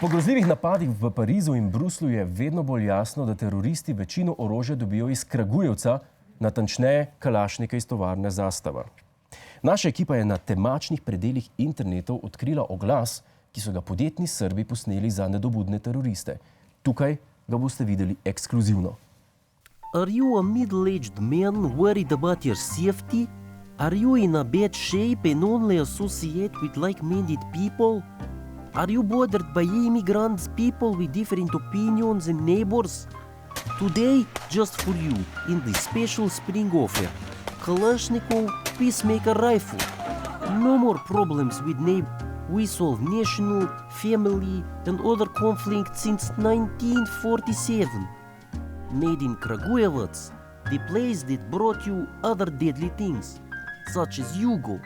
Po grozljivih napadih v Parizu in Bruslju je vedno bolj jasno, da teroristi večino orožja dobijo iz Kragujevca, natančneje Kalašnika iz tovarne Zastava. Naša ekipa je na temačnih predelih internetov odkrila oglas, ki so ga podjetni Srbi posneli za nedobudne teroriste. Tukaj ga boste videli ekskluzivno. Are you a middle-aged man worried about your safety? Are you in a bad shape and only associate with like-minded people? Are you bothered by immigrants, people with different opinions and neighbors? Today, just for you, in this special spring offer, Kalashnikov Peacemaker Rifle. No more problems with neighbors. We solve national, family and other conflicts since 1947. Made in Kragujevac, the place that brought you other deadly things, such as Yugo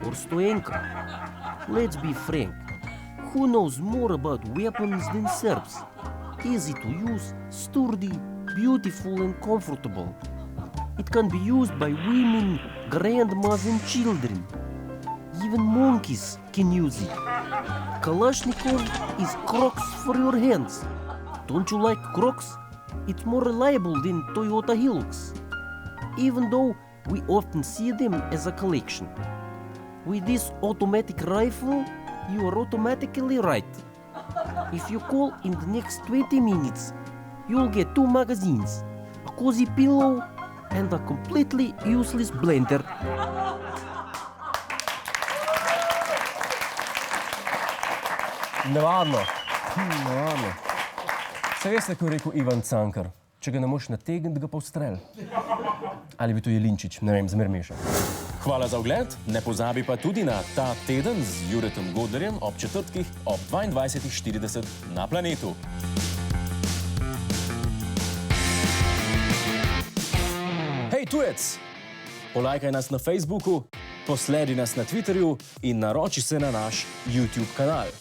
or Stoenka. Let's be frank, who knows more about weapons than Serbs? Easy to use, sturdy, beautiful and comfortable. It can be used by women, grandmas and children. Even monkeys can use it. Kalashnikov is Crocs for your hands. Don't you like Crocs? It's more reliable than Toyota Hilux, even though we often see them as a collection. With this automatic rifle, you are automatically right. If you call in the next 20 minutes, you'll get 2 magazines, a cozy pillow, and a completely useless blender. Nevarno. Nevarno. Saj veste, ko je rekel Ivan Cankar, če ga ne moš nategniti, ga pa ustrel. Ali bi to Jelinčič, ne vem, zmer meša. Hvala za ogled, ne pozabi pa tudi na Ta teden z Juretom Godlerjem ob četrtkih ob 22:40 na Planetu. Hej tujec! Polajkaj nas na Facebooku, posledi nas na Twitterju in naroči se na naš YouTube kanal.